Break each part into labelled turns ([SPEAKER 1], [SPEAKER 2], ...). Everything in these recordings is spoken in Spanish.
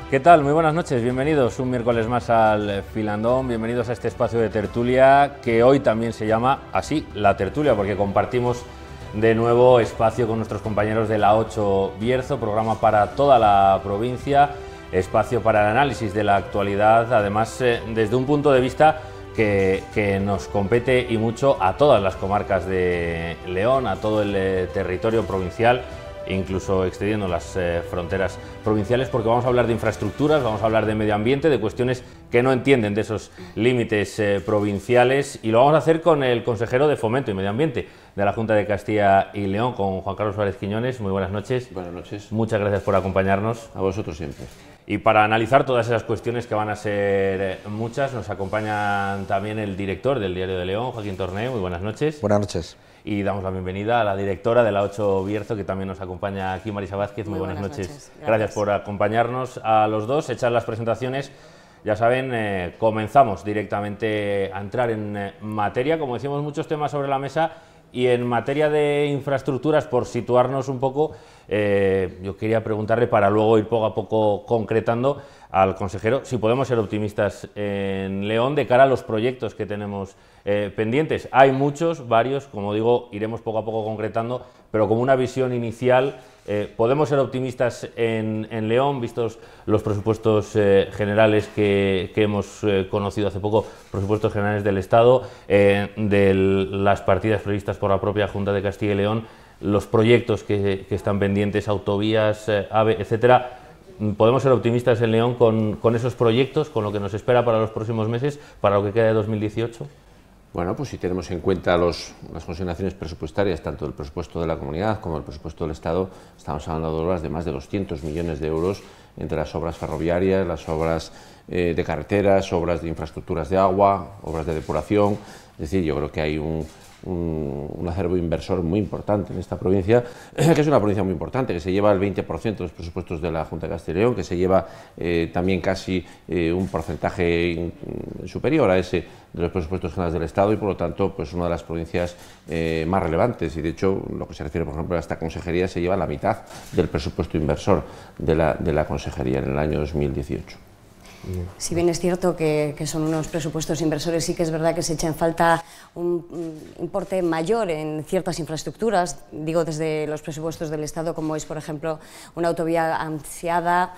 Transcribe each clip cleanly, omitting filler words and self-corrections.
[SPEAKER 1] ¿Qué tal? Muy buenas noches, bienvenidos un miércoles más al Filandón, bienvenidos a este espacio de tertulia que hoy también se llama así, La Tertulia, porque compartimos de nuevo espacio con nuestros compañeros de la 8 Bierzo, programa para toda la provincia, espacio para el análisis de la actualidad, además desde un punto de vista que nos compete y mucho a todas las comarcas de León, a todo el territorio provincial, incluso excediendo las fronteras provinciales, porque vamos a hablar de infraestructuras, vamos a hablar de medio ambiente, de cuestiones que no entienden de esos límites provinciales, y lo vamos a hacer con el consejero de Fomento y Medio Ambiente de la Junta de Castilla y León, con Juan Carlos Suárez Quiñones. Muy buenas noches.
[SPEAKER 2] Buenas noches.
[SPEAKER 1] Muchas gracias por acompañarnos.
[SPEAKER 2] A vosotros siempre.
[SPEAKER 1] Y para analizar todas esas cuestiones, que van a ser muchas, nos acompaña también el director del Diario de León, Joaquín Torné. Muy buenas noches.
[SPEAKER 3] Buenas noches.
[SPEAKER 1] Y damos la bienvenida a la directora de la 8 Bierzo, que también nos acompaña aquí, Marisa Vázquez. Muy buenas noches. Gracias por acompañarnos a los dos. Hechas las presentaciones, ya saben, comenzamos directamente a entrar en materia. Como decimos, muchos temas sobre la mesa, y en materia de infraestructuras, por situarnos un poco, yo quería preguntarle, para luego ir poco a poco concretando, al consejero si podemos ser optimistas en León de cara a los proyectos que tenemos pendientes. Hay muchos, varios, como digo, iremos poco a poco concretando, pero como una visión inicial, ¿podemos ser optimistas en León, vistos los presupuestos generales que hemos conocido hace poco, presupuestos generales del Estado, de las partidas previstas por la propia Junta de Castilla y León, los proyectos que están pendientes, autovías, AVE, etcétera? ¿Podemos ser optimistas en León con esos proyectos, con lo que nos espera para los próximos meses, para lo que queda de 2018?
[SPEAKER 2] Bueno, pues si tenemos en cuenta las consignaciones presupuestarias, tanto del presupuesto de la comunidad como del presupuesto del Estado, estamos hablando de obras de más de 200 millones de euros, entre las obras ferroviarias, las obras de carreteras, obras de infraestructuras de agua, obras de depuración. Es decir, yo creo que hay un acervo inversor muy importante en esta provincia, que es una provincia muy importante, que se lleva el 20% de los presupuestos de la Junta de Castilla y León, que se lleva también casi un porcentaje superior a ese de los presupuestos generales del Estado, y por lo tanto pues una de las provincias más relevantes, y de hecho lo que se refiere por ejemplo a esta consejería se lleva la mitad del presupuesto inversor de la consejería en el año 2018.
[SPEAKER 4] Si bien es cierto que son unos presupuestos inversores, sí que es verdad que se echa en falta un importe mayor en ciertas infraestructuras, digo desde los presupuestos del Estado, como es por ejemplo una autovía ansiada,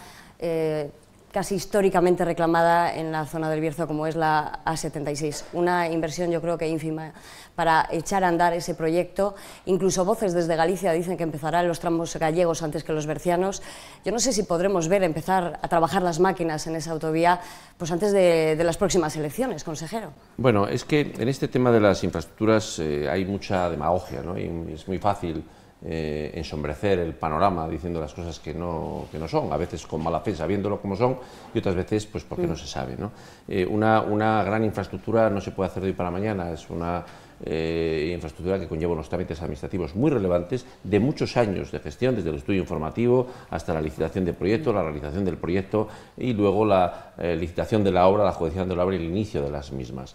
[SPEAKER 4] casi históricamente reclamada en la zona del Bierzo, como es la A76. Una inversión yo creo que ínfima para echar a andar ese proyecto. Incluso voces desde Galicia dicen que empezará en los tramos gallegos antes que los bercianos. Yo no sé si podremos ver empezar a trabajar las máquinas en esa autovía pues antes de las próximas elecciones, consejero. Bueno,
[SPEAKER 2] es que en este tema de las infraestructuras hay mucha demagogia, ¿no? Y es muy fácil ensombrecer el panorama diciendo las cosas que no son, a veces con mala fe sabiéndolo como son, y otras veces pues porque no se sabe, ¿no? Una gran infraestructura no se puede hacer de hoy para mañana, es una infraestructura que conlleva unos trámites administrativos muy relevantes de muchos años de gestión, desde el estudio informativo hasta la licitación del proyecto, la realización del proyecto y luego la licitación de la obra, la adjudicación de la obra y el inicio de las mismas.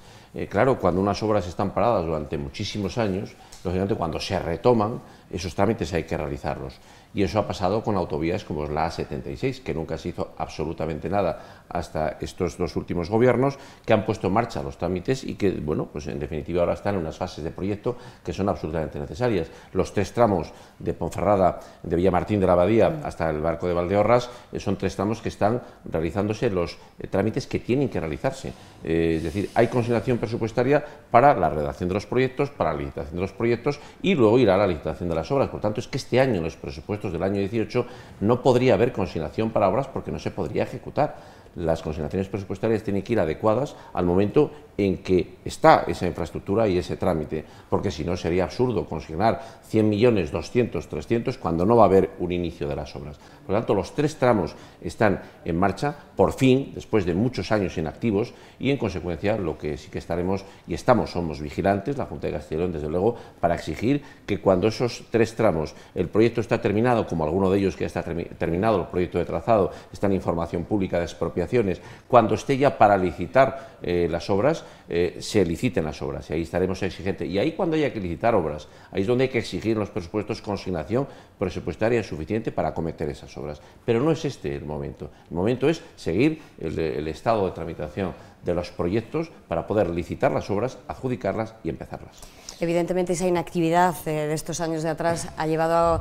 [SPEAKER 2] Claro, cuando unas obras están paradas durante muchísimos años, lógicamente cuando se retoman, esos trámites hay que realizarlos. Y eso ha pasado con autovías como es la A76, que nunca se hizo absolutamente nada hasta estos dos últimos gobiernos, que han puesto en marcha los trámites y que, bueno, pues en definitiva ahora están en unas fases de proyecto que son absolutamente necesarias. Los 3 tramos de Ponferrada, de Villamartín de la Abadía hasta el Barco de Valdeorras, son 3 tramos que están realizándose los trámites que tienen que realizarse. Es decir, hay consignación presupuestaria para la redacción de los proyectos, para la licitación de los proyectos y luego irá a la licitación de las obras. Por tanto, es que este año en los presupuestos del año 18 no podría haber consignación para obras porque no se podría ejecutar. Las consignaciones presupuestarias tienen que ir adecuadas al momento en que está esa infraestructura y ese trámite, porque si no sería absurdo consignar 100 millones, 200, 300, cuando no va a haber un inicio de las obras. Por lo tanto, los 3 tramos están en marcha, por fin, después de muchos años inactivos, y en consecuencia lo que sí que estaremos y somos vigilantes, la Junta de Castilla y León, desde luego, para exigir que cuando esos 3 tramos, el proyecto está terminado, como alguno de ellos que ya está terminado, el proyecto de trazado, está en información pública de expropiaciones, cuando esté ya para licitar las obras, se liciten las obras, y ahí estaremos exigentes. Y ahí, cuando haya que licitar obras, ahí es donde hay que exigir en los presupuestos consignación presupuestaria suficiente para acometer esas obras. Pero no es este el momento. El momento es seguir el estado de tramitación de los proyectos para poder licitar las obras, adjudicarlas y empezarlas.
[SPEAKER 4] Evidentemente, esa inactividad de estos años de atrás ha llevado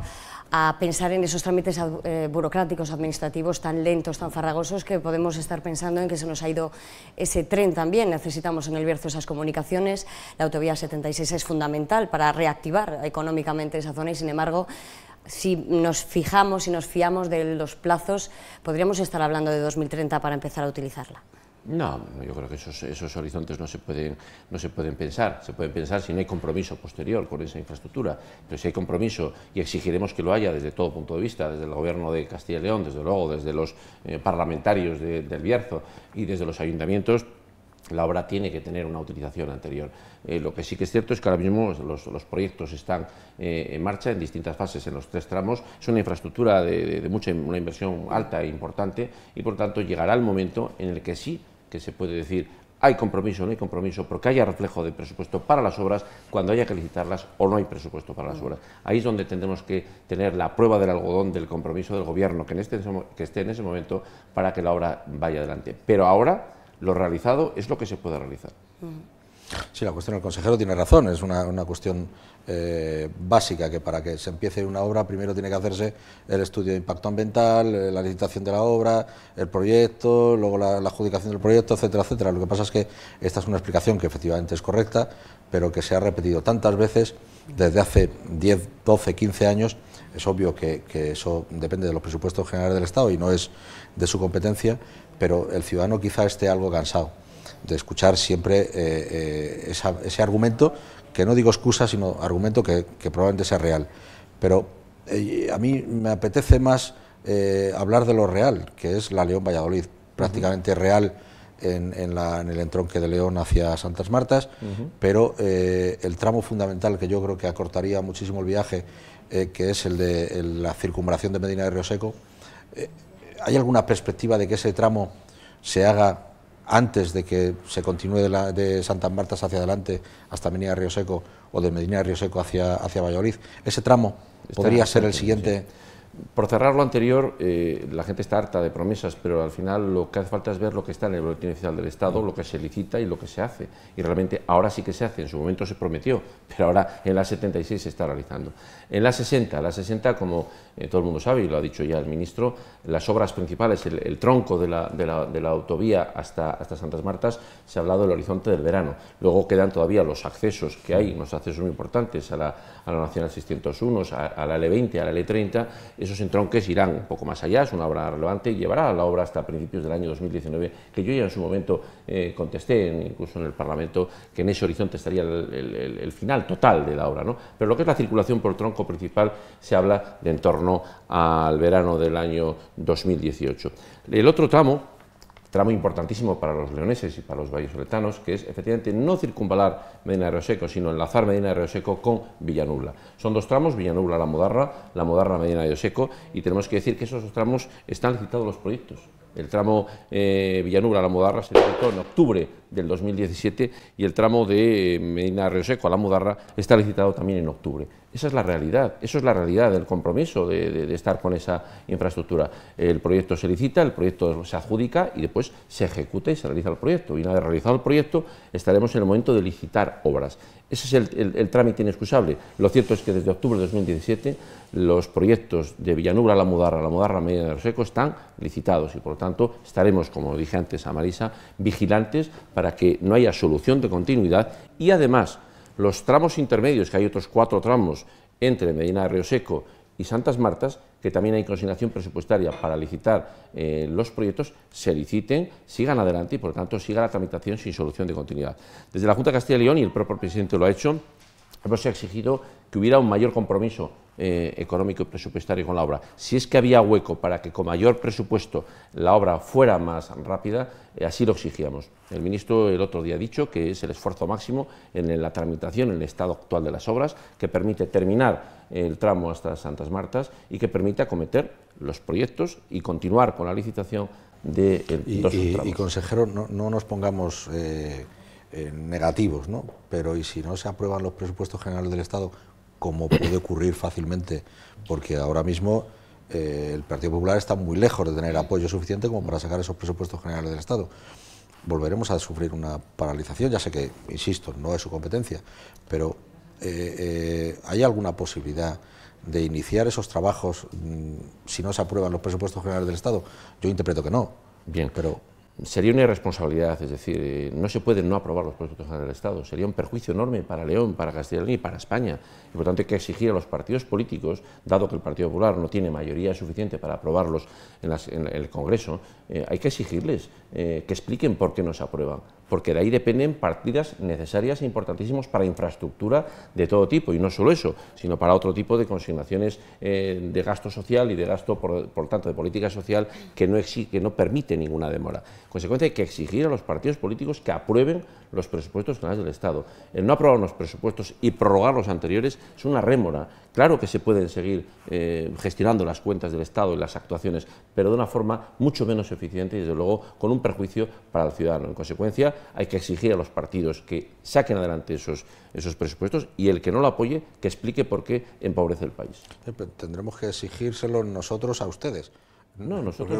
[SPEAKER 4] a pensar en esos trámites burocráticos, administrativos tan lentos, tan farragosos, que podemos estar pensando en que se nos ha ido ese tren también. Necesitamos en el Bierzo esas comunicaciones. La autovía 76 es fundamental para reactivar económicamente esa zona y, sin embargo, si nos fijamos y nos fiamos de los plazos, podríamos estar hablando de 2030 para empezar a utilizarla.
[SPEAKER 2] No, yo creo que esos horizontes no se pueden pensar. Se pueden pensar si no hay compromiso posterior con esa infraestructura. Pero si hay compromiso, y exigiremos que lo haya desde todo punto de vista, desde el Gobierno de Castilla y León, desde luego, desde los parlamentarios del Bierzo y desde los ayuntamientos, la obra tiene que tener una utilización anterior. Lo que sí que es cierto es que ahora mismo los proyectos están en marcha en distintas fases en los 3 tramos. Es una infraestructura una inversión alta e importante, y por tanto llegará el momento en el que sí que se puede decir hay compromiso o no hay compromiso, porque haya reflejo de presupuesto para las obras cuando haya que licitarlas, o no hay presupuesto para las obras. Ahí es donde tendremos que tener la prueba del algodón del compromiso del Gobierno que esté en ese momento para que la obra vaya adelante. Pero ahora lo realizado es lo que se puede realizar.
[SPEAKER 3] Sí, la cuestión, el consejero tiene razón, es una cuestión básica, que para que se empiece una obra primero tiene que hacerse el estudio de impacto ambiental, la licitación de la obra, el proyecto, luego la adjudicación del proyecto, etcétera, etcétera. Lo que pasa es que esta es una explicación que efectivamente es correcta, pero que se ha repetido tantas veces desde hace 10, 12, 15 años. Es obvio que eso depende de los presupuestos generales del Estado y no es de su competencia, pero el ciudadano quizá esté algo cansado de escuchar siempre ese argumento, que no digo excusa, sino argumento que probablemente sea real. Pero a mí me apetece más hablar de lo real, que es la León-Valladolid, prácticamente real en el entronque de León hacia Santas Martas, pero el tramo fundamental, que yo creo que acortaría muchísimo el viaje, que es el de la circunvalación de Medina de Rioseco. ¿Hay alguna perspectiva de que ese tramo se haga antes de que se continúe de Santas Martas hacia adelante hasta Medina de Rioseco, o de Medina de Rioseco hacia Valladolid? ¿Ese tramo podría ser el siguiente?
[SPEAKER 2] Sí. Por cerrar lo anterior, la gente está harta de promesas, pero al final lo que hace falta es ver lo que está en el boletín oficial del Estado, lo que se licita y lo que se hace. Y realmente ahora sí que se hace. En su momento se prometió, pero ahora en la 76 se está realizando. En la 60, como todo el mundo sabe, y lo ha dicho ya el ministro, las obras principales, el tronco de la autovía hasta Santas Martas, se ha hablado del horizonte del verano. Luego quedan todavía los accesos que hay, unos accesos muy importantes a la Nacional 601, a la L20, a la L30. Esos entronques irán un poco más allá, es una obra relevante y llevará la obra hasta principios del año 2019, que yo ya en su momento contesté, incluso en el Parlamento, que en ese horizonte estaría el final total de la obra, ¿no? Pero lo que es la circulación por el tronco principal se habla de en torno al verano del año 2018. El otro tramo importantísimo para los leoneses y para los vallisoletanos, que es efectivamente no circunvalar Medina de Rioseco, sino enlazar Medina de Rioseco con Villanubla. Son 2 tramos, Villanubla-La Modarra, Medina de Rioseco, y tenemos que decir que esos 2 tramos están licitados los proyectos. El tramo Villanubla-La Modarra se licitó en octubre del 2017 y el tramo de Medina de Rioseco a La Modarra está licitado también en octubre. Esa es la realidad, eso es la realidad del compromiso de estar con esa infraestructura. El proyecto se licita, el proyecto se adjudica y después se ejecuta y se realiza el proyecto. Y una vez realizado el proyecto, estaremos en el momento de licitar obras. Ese es el trámite inexcusable. Lo cierto es que desde octubre de 2017 los proyectos de Villanubla, La Modarra, Medina de Rioseco están licitados y por lo tanto estaremos, como dije antes a Marisa, vigilantes para que no haya solución de continuidad y además los tramos intermedios, que hay otros 4 tramos entre Medina de Rioseco y Santas Martas, que también hay consignación presupuestaria para licitar los proyectos, se liciten, sigan adelante y por lo tanto siga la tramitación sin solución de continuidad. Desde la Junta de Castilla y León, y el propio presidente lo ha hecho, hemos exigido que hubiera un mayor compromiso económico y presupuestario con la obra. Si es que había hueco para que con mayor presupuesto la obra fuera más rápida, así lo exigíamos. El ministro el otro día ha dicho que es el esfuerzo máximo en la tramitación, en el estado actual de las obras, que permite terminar el tramo hasta Santas Martas y que permite acometer los proyectos y continuar con la licitación de los tramos.
[SPEAKER 3] Y consejero, no nos pongamos negativos, ¿no? Pero ¿y si no se aprueban los presupuestos generales del Estado, como puede ocurrir fácilmente? Porque ahora mismo el Partido Popular está muy lejos de tener apoyo suficiente como para sacar esos presupuestos generales del Estado. Volveremos a sufrir una paralización, ya sé que, insisto, no es su competencia, pero ¿hay alguna posibilidad de iniciar esos trabajos si no se aprueban los presupuestos generales del Estado? Yo interpreto que no.
[SPEAKER 2] Bien,
[SPEAKER 3] pero
[SPEAKER 2] sería una irresponsabilidad, es decir, no se puede no aprobar los presupuestos generales del Estado, sería un perjuicio enorme para León, para Castilla y León y para España. Y por tanto hay que exigir a los partidos políticos, dado que el Partido Popular no tiene mayoría suficiente para aprobarlos en el Congreso, hay que exigirles que expliquen por qué no se aprueban, porque de ahí dependen partidas necesarias e importantísimas para infraestructura de todo tipo, y no solo eso, sino para otro tipo de consignaciones de gasto social y de gasto, por tanto, de política social que no permite ninguna demora. En consecuencia, hay que exigir a los partidos políticos que aprueben los presupuestos generales del Estado. El no aprobar unos presupuestos y prorrogar los anteriores es una rémora. Claro que se pueden seguir gestionando las cuentas del Estado y las actuaciones, pero de una forma mucho menos eficiente y, desde luego, con un perjuicio para el ciudadano. En consecuencia, hay que exigir a los partidos que saquen adelante esos presupuestos, y el que no lo apoye, que explique por qué empobrece el país.
[SPEAKER 3] Tendremos que exigírselo nosotros a ustedes.
[SPEAKER 2] No, nosotros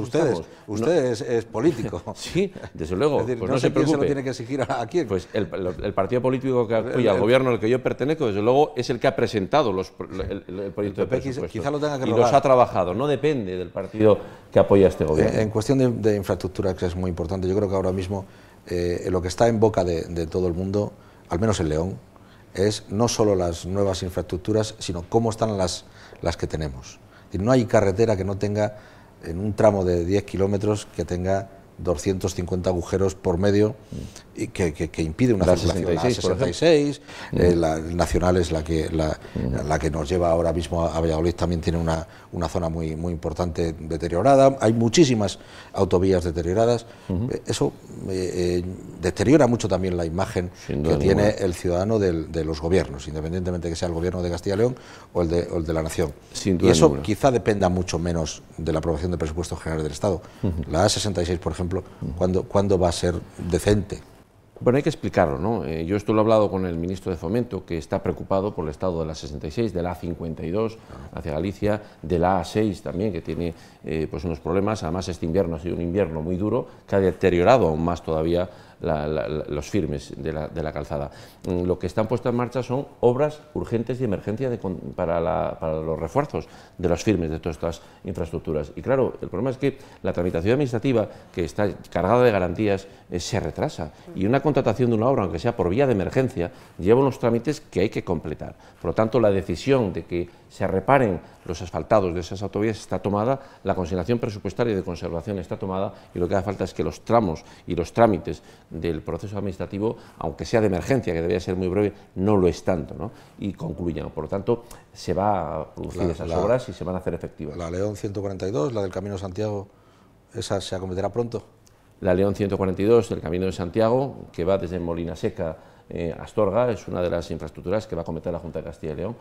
[SPEAKER 3] usted es político.
[SPEAKER 2] Sí, desde luego.
[SPEAKER 3] Es decir,
[SPEAKER 2] pues
[SPEAKER 3] no sé
[SPEAKER 2] se preocupe.
[SPEAKER 3] quién se lo tiene que exigir a quién.
[SPEAKER 2] Pues el partido político que apoya al gobierno al que yo pertenezco, desde luego, es el que ha presentado el proyecto de presupuestos.
[SPEAKER 3] Quizá lo tenga que
[SPEAKER 2] y
[SPEAKER 3] rogar.
[SPEAKER 2] los ha trabajado. No depende del partido que apoya a este gobierno.
[SPEAKER 3] En cuestión de infraestructura, que es muy importante, yo creo que ahora mismo lo que está en boca de todo el mundo, al menos en León, es no solo las nuevas infraestructuras, sino cómo están las que tenemos. Y no hay carretera que no tenga, en un tramo de 10 kilómetros, que tenga 250 agujeros por medio y que impide una circulación. La 66, la nacional es la que nos lleva ahora mismo a Valladolid, también tiene una zona muy importante deteriorada. Hay muchísimas autovías deterioradas. Eso deteriora mucho también la imagen que tiene el ciudadano de los gobiernos, independientemente que sea el gobierno de Castilla y León o el de la nación. Y eso quizá dependa mucho menos de la aprobación de presupuestos generales del Estado. La A66, por ejemplo, ¿cuándo va a ser decente?
[SPEAKER 2] Bueno, hay que explicarlo, ¿no? Yo esto lo he hablado con el ministro de Fomento, que está preocupado por el estado de la 66, de la A52 hacia Galicia, de la A6 también, que tiene pues unos problemas. Además, este invierno ha sido un invierno muy duro, que ha deteriorado aún más todavía los firmes de la calzada. Lo que están puestas en marcha son obras urgentes de emergencia para los refuerzos de los firmes de todas estas infraestructuras. Y claro, el problema es que la tramitación administrativa, que está cargada de garantías, se retrasa, y una contratación de una obra, aunque sea por vía de emergencia, lleva unos trámites que hay que completar. Por lo tanto, la decisión de que se reparen los asfaltados de esas autovías está tomada, la consignación presupuestaria de conservación está tomada, y lo que hace falta es que los tramos y los trámites del proceso administrativo, aunque sea de emergencia, que debería ser muy breve, no lo es tanto, ¿no? Y concluyan. Por lo tanto, se va a producir esas obras y se van a hacer efectivas.
[SPEAKER 3] La León 142, la del Camino de Santiago, ¿esa se acometerá pronto?
[SPEAKER 2] La León 142 del Camino de Santiago, que va desde Molina Seca a Astorga, es una de las infraestructuras que va a acometer la Junta de Castilla y León.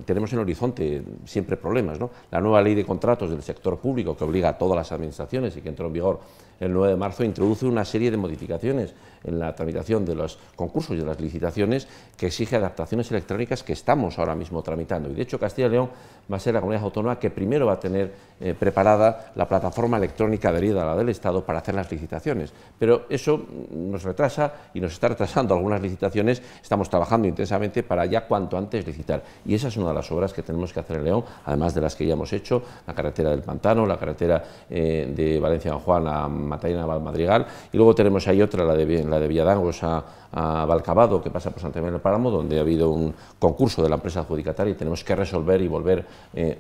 [SPEAKER 2] Tenemos en el horizonte siempre problemas, ¿no? La nueva ley de contratos del sector público, que obliga a todas las administraciones y que entró en vigor el 9 de marzo, introduce una serie de modificaciones en la tramitación de los concursos y de las licitaciones, que exige adaptaciones electrónicas que estamos ahora mismo tramitando. Y de hecho, Castilla y León va a ser la comunidad autónoma que primero va a tener preparada la plataforma electrónica adherida a la del Estado para hacer las licitaciones. Pero eso nos retrasa y nos está retrasando algunas licitaciones. Estamos trabajando intensamente para ya cuanto antes licitar. Y esa es una de las obras que tenemos que hacer en León, además de las que ya hemos hecho: la carretera del Pantano, la carretera de Valencia-San Juan a Mataina-Valmadrigal, y luego tenemos ahí otra, la de Villadangos a Valcabado, que pasa por Santa María del Páramo, donde ha habido un concurso de la empresa adjudicataria y tenemos que resolver y volver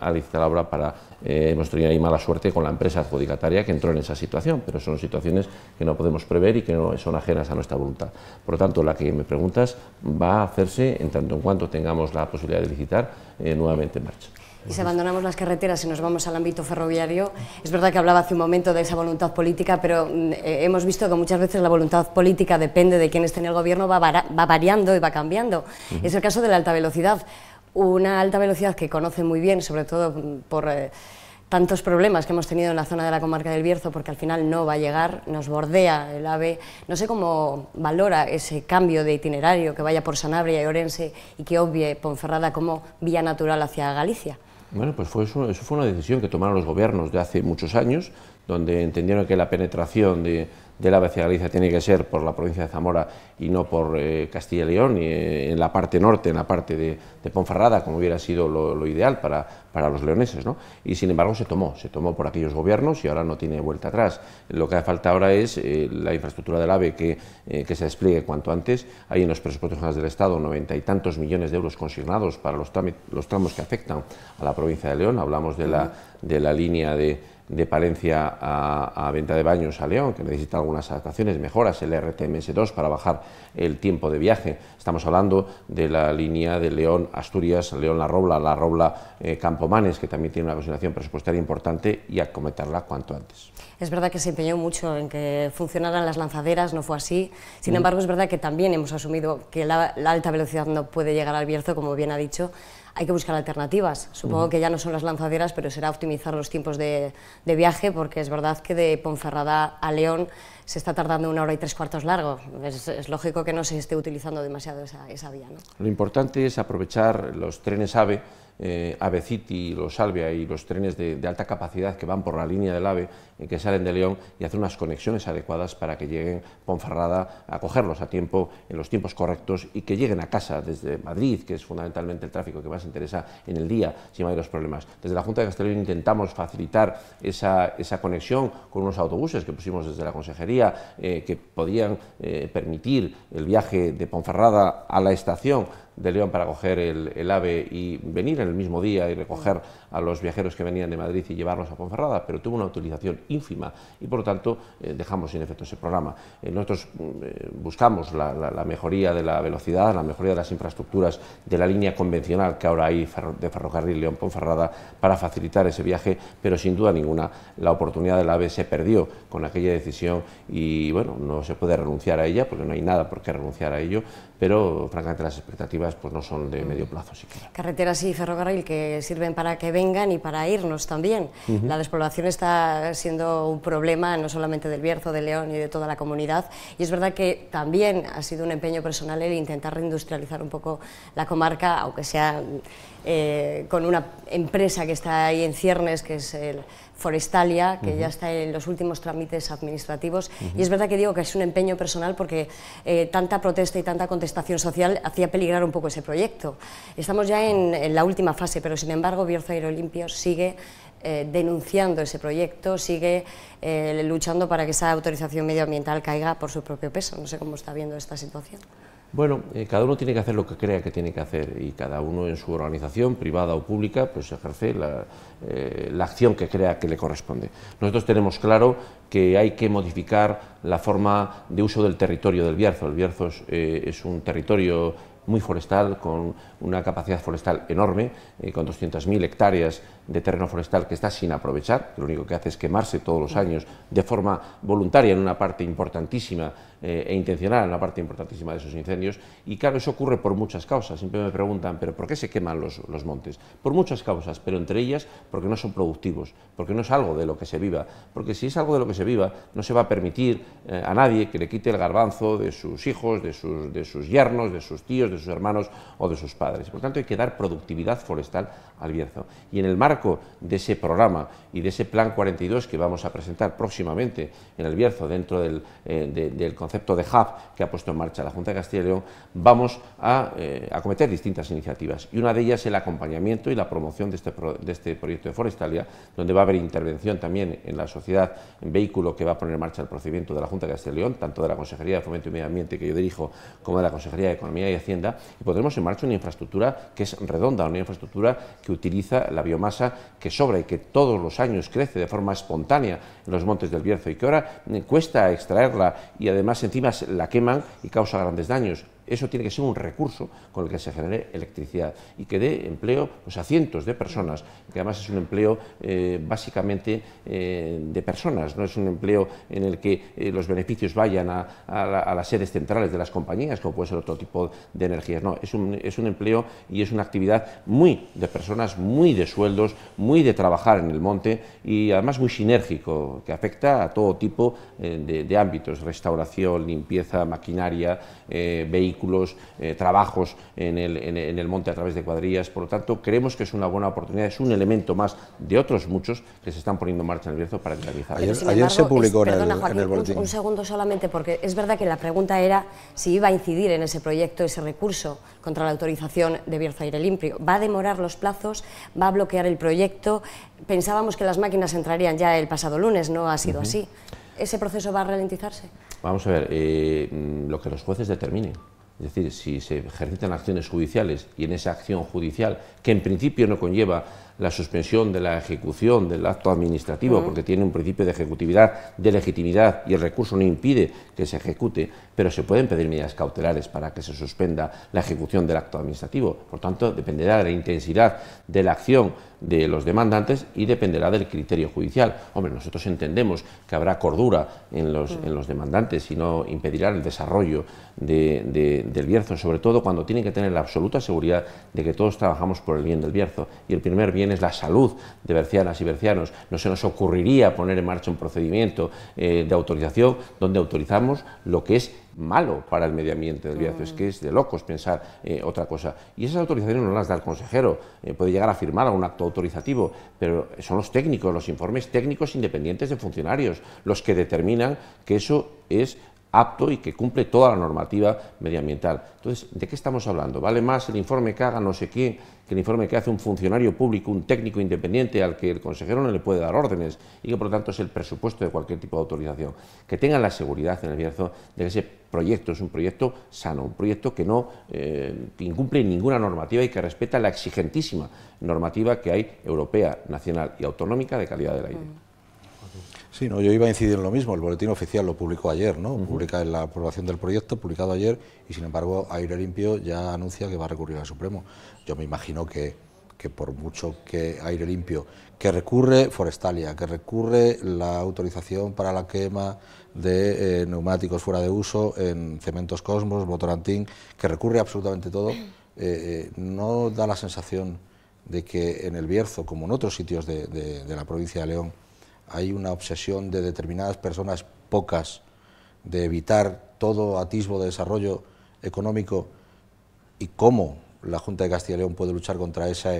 [SPEAKER 2] a licitar la obra para... hemos tenido ahí mala suerte con la empresa adjudicataria que entró en esa situación, pero son situaciones que no podemos prever y que no son ajenas a nuestra voluntad. Por lo tanto, la que me preguntas va a hacerse en tanto en cuanto tengamos la posibilidad de licitar nuevamente en marcha.
[SPEAKER 4] Y si abandonamos las carreteras y nos vamos al ámbito ferroviario, es verdad que hablaba hace un momento de esa voluntad política, pero hemos visto que muchas veces la voluntad política depende de quién esté en el gobierno, va variando y va cambiando. Es el caso de la alta velocidad, una alta velocidad que conoce muy bien, sobre todo por tantos problemas que hemos tenido en la zona de la comarca del Bierzo, porque al final no va a llegar, nos bordea el AVE. No sé cómo valora ese cambio de itinerario, que vaya por Sanabria y Orense y que obvie Ponferrada como vía natural hacia Galicia.
[SPEAKER 2] Bueno, pues eso fue una decisión que tomaron los gobiernos de hace muchos años, donde entendieron que la penetración del AVE hacia Galicia tiene que ser por la provincia de Zamora y no por Castilla y León, y en la parte norte, en la parte de Ponferrada, como hubiera sido lo ideal para los leoneses, ¿no? Y sin embargo se tomó por aquellos gobiernos y ahora no tiene vuelta atrás. Lo que hace falta ahora es la infraestructura del AVE que se despliegue cuanto antes. Hay en los presupuestos generales del Estado 90 y tantos millones de euros consignados para los tramos que afectan a la provincia de León. Hablamos de la línea de Palencia a Venta de Baños a León, que necesita algunas adaptaciones, mejoras, el RTMS2 para bajar el tiempo de viaje. Estamos hablando de la línea de León-Asturias, León-La Robla, Campomanes, que también tiene una consignación presupuestaria importante, y acometerla cuanto antes.
[SPEAKER 4] Es verdad que se empeñó mucho en que funcionaran las lanzaderas, no fue así. Sin embargo, es verdad que también hemos asumido que la alta velocidad no puede llegar al Bierzo, como bien ha dicho. Hay que buscar alternativas. Supongo que ya no son las lanzaderas, pero será optimizar los tiempos de viaje, porque es verdad que de Ponferrada a León se está tardando 1 hora y 3/4 largo. Es lógico que no se esté utilizando demasiado esa vía, ¿no?
[SPEAKER 2] Lo importante es aprovechar los trenes AVE, AVE City, los Salvia y los trenes de alta capacidad que van por la línea del AVE, que salen de León, y hacer unas conexiones adecuadas para que lleguen Ponferrada, a cogerlos a tiempo, en los tiempos correctos, y que lleguen a casa desde Madrid, que es fundamentalmente el tráfico que más interesa en el día, sin mayores problemas. Desde la Junta de Castilla y León intentamos facilitar esa conexión con unos autobuses que pusimos desde la Consejería, que podían permitir el viaje de Ponferrada a la estación de León para coger el AVE y venir en el mismo día y recoger a los viajeros que venían de Madrid y llevarlos a Ponferrada, pero tuvo una utilización ínfima y por lo tanto dejamos sin efecto ese programa. Nosotros buscamos la mejoría de la velocidad, la mejoría de las infraestructuras de la línea convencional que ahora hay de ferrocarril León-Ponferrada para facilitar ese viaje, pero sin duda ninguna la oportunidad del AVE se perdió con aquella decisión y bueno, no se puede renunciar a ella porque no hay nada por qué renunciar a ello, pero francamente las expectativas pues no son de medio plazo siquiera.
[SPEAKER 4] Carreteras y ferrocarril que sirven para que vengan y para irnos también. La despoblación está siendo un problema no solamente del Bierzo, de León y de toda la comunidad, y es verdad que también ha sido un empeño personal el intentar reindustrializar un poco la comarca, aunque sea con una empresa que está ahí en ciernes, que es el Forestalia, que ya está en los últimos trámites administrativos, y es verdad que digo que es un empeño personal porque tanta protesta y tanta contestación social hacía peligrar un poco ese proyecto. Estamos ya en la última fase, pero sin embargo Bierzo Aire Limpio sigue denunciando ese proyecto, sigue luchando para que esa autorización medioambiental caiga por su propio peso. No sé cómo está viendo esta situación.
[SPEAKER 2] Bueno, cada uno tiene que hacer lo que crea que tiene que hacer y cada uno en su organización, privada o pública, pues ejerce la acción que crea que le corresponde. Nosotros tenemos claro que hay que modificar la forma de uso del territorio del Bierzo. El Bierzo es un territorio muy forestal, con una capacidad forestal enorme, con 200.000 hectáreas de terreno forestal que está sin aprovechar, que lo único que hace es quemarse todos los años de forma voluntaria en una parte importantísima e intencional en una parte importantísima de esos incendios, y claro, eso ocurre por muchas causas. Siempre me preguntan, ¿pero por qué se queman los montes? Por muchas causas, pero entre ellas porque no son productivos, porque no es algo de lo que se viva, porque si es algo de lo que se viva, no se va a permitir a nadie que le quite el garbanzo de sus hijos, de sus yernos, de sus tíos, de sus hermanos o de sus padres. Por tanto, hay que dar productividad forestal al Bierzo. Y en el marco de ese programa y de ese Plan 42 que vamos a presentar próximamente en el Bierzo, dentro del concepto de hub que ha puesto en marcha la Junta de Castilla y León, vamos a acometer distintas iniciativas. Y una de ellas es el acompañamiento y la promoción de este proyecto de Forestalia, donde va a haber intervención también en la sociedad, en vehículo que va a poner en marcha el procedimiento de la Junta de Castilla y León, tanto de la Consejería de Fomento y Medio Ambiente, que yo dirijo, como de la Consejería de Economía y Hacienda, y pondremos en marcha una infraestructura que es redonda, una infraestructura que utiliza la biomasa que sobra y que todos los años crece de forma espontánea en los montes del Bierzo y que ahora cuesta extraerla y además encima la queman y causa grandes daños. Eso tiene que ser un recurso con el que se genere electricidad y que dé empleo pues, a cientos de personas, que además es un empleo básicamente de personas, no es un empleo en el que los beneficios vayan a las sedes centrales de las compañías, como puede ser otro tipo de energías. No, es un empleo y es una actividad muy de personas, muy de sueldos, muy de trabajar en el monte y además muy sinérgico, que afecta a todo tipo de ámbitos: restauración, limpieza, maquinaria, vehículos, trabajos en el monte a través de cuadrillas. Por lo tanto, creemos que es una buena oportunidad, es un elemento más de otros muchos que se están poniendo en marcha en el Bierzo para dinamizar.
[SPEAKER 3] Ayer se publicó en el boletín.
[SPEAKER 4] Un segundo solamente, porque es verdad que la pregunta era si iba a incidir en ese proyecto, ese recurso contra la autorización de Bierzo Aire Limpio. ¿Va a demorar los plazos? ¿Va a bloquear el proyecto? Pensábamos que las máquinas entrarían ya el pasado lunes, no ha sido así. ¿Ese proceso va a ralentizarse?
[SPEAKER 2] Vamos a ver, lo que los jueces determinen. Es decir, si se ejercitan acciones judiciales y en esa acción judicial, que en principio no conlleva la suspensión de la ejecución del acto administrativo, porque tiene un principio de ejecutividad, de legitimidad, y el recurso no impide que se ejecute, pero se pueden pedir medidas cautelares para que se suspenda la ejecución del acto administrativo. Por tanto, dependerá de la intensidad de la acción de los demandantes y dependerá del criterio judicial. Hombre, nosotros entendemos que habrá cordura en los demandantes y no impedirá el desarrollo del Bierzo, sobre todo cuando tienen que tener la absoluta seguridad de que todos trabajamos por el bien del Bierzo, y el primer bien es la salud de bercianas y bercianos. No se nos ocurriría poner en marcha un procedimiento de autorización donde autorizamos lo que es malo para el medio ambiente del Bierzo. Es que es de locos pensar otra cosa. Y esas autorizaciones no las da el consejero, puede llegar a firmar algún acto autorizativo, pero son los técnicos, los informes técnicos independientes de funcionarios, los que determinan que eso es apto y que cumple toda la normativa medioambiental. Entonces, ¿de qué estamos hablando? ¿Vale más el informe que haga no sé quién que el informe que hace un funcionario público, un técnico independiente al que el consejero no le puede dar órdenes y que por lo tanto es el presupuesto de cualquier tipo de autorización? Que tengan la seguridad en el Bierzo de que ese proyecto es un proyecto sano, un proyecto que no que incumple ninguna normativa y que respeta la exigentísima normativa que hay europea, nacional y autonómica de calidad del aire.
[SPEAKER 3] Sí, no, yo iba a incidir en lo mismo. El boletín oficial lo publicó ayer, ¿no? Publica en la aprobación del proyecto, publicado ayer, y sin embargo Aire Limpio ya anuncia que va a recurrir al Supremo. Yo me imagino que por mucho que Aire Limpio, que recurre Forestalia, que recurre la autorización para la quema de neumáticos fuera de uso en Cementos Cosmos, Votorantín, que recurre absolutamente todo, no da la sensación de que en el Bierzo, como en otros sitios de la provincia de León, hay una obsesión de determinadas personas, pocas, de evitar todo atisbo de desarrollo económico, y cómo la Junta de Castilla y León puede luchar contra esa,